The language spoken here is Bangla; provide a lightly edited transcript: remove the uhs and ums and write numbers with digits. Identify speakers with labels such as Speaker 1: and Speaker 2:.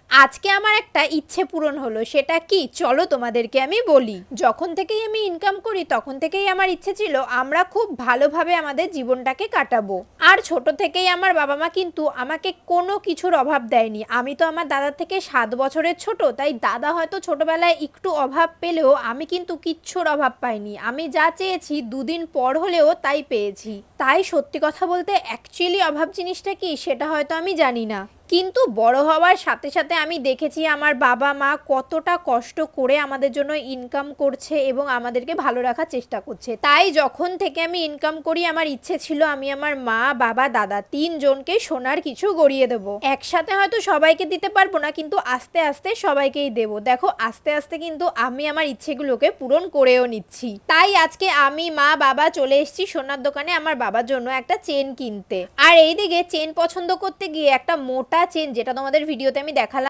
Speaker 1: আজকে আমার একটা ইচ্ছে পূরণ হলো। সেটা কি, চলো তোমাদেরকে আমি বলি। যখন থেকেই আমি ইনকাম করি তখন থেকেই আমার ইচ্ছে ছিল আমরা খুব ভালোভাবে আমাদের জীবনটাকে কাটাবো। আর ছোট থেকেই আমার বাবা মা কিন্তু আমাকে কোনো কিছুর অভাব দেয়নি। আমি তো আমার দাদার থেকে 7 বছরের ছোট, তাই দাদা হয়তো ছোটবেলায় একটু অভাব পেলেও আমি কিন্তু কিচ্ছুর অভাব পাইনি। আমি যা চেয়েছি দুদিন পর হলেও তাই পেয়েছি। তাই সত্যি কথা বলতে অ্যাকচুয়ালি অভাব জিনিসটা কি সেটা হয়তো আমি জানি না, কিন্তু বড় হওয়ার সাথে সাথে আমি দেখেছি আমার বাবা মা কতটা কষ্ট করে আমাদের জন্য ইনকাম করছে এবং আমাদেরকে ভালো রাখার চেষ্টা করছে। তাই যখন থেকে আমি ইনকাম করি আমার ইচ্ছে ছিল আমি আমার মা বাবা দাদা তিনজনকে সোনার কিছু গড়িয়ে দেবো। একসাথে হয়তো সবাইকে দিতে পারবো না, কিন্তু আস্তে আস্তে সবাইকেই দেবো। দেখো আস্তে আস্তে কিন্তু আমি আমার ইচ্ছেগুলোকে পূরণ করেও নিচ্ছি। তাই আজকে আমি মা বাবা চলে এসেছি সোনার দোকানে আমার বাবার জন্য একটা চেন কিনতে। আর এইদিকে চেন পছন্দ করতে গিয়ে একটা মোটা চেন, যেটা তোমাদের ভিডিওতে আমি দেখালাম,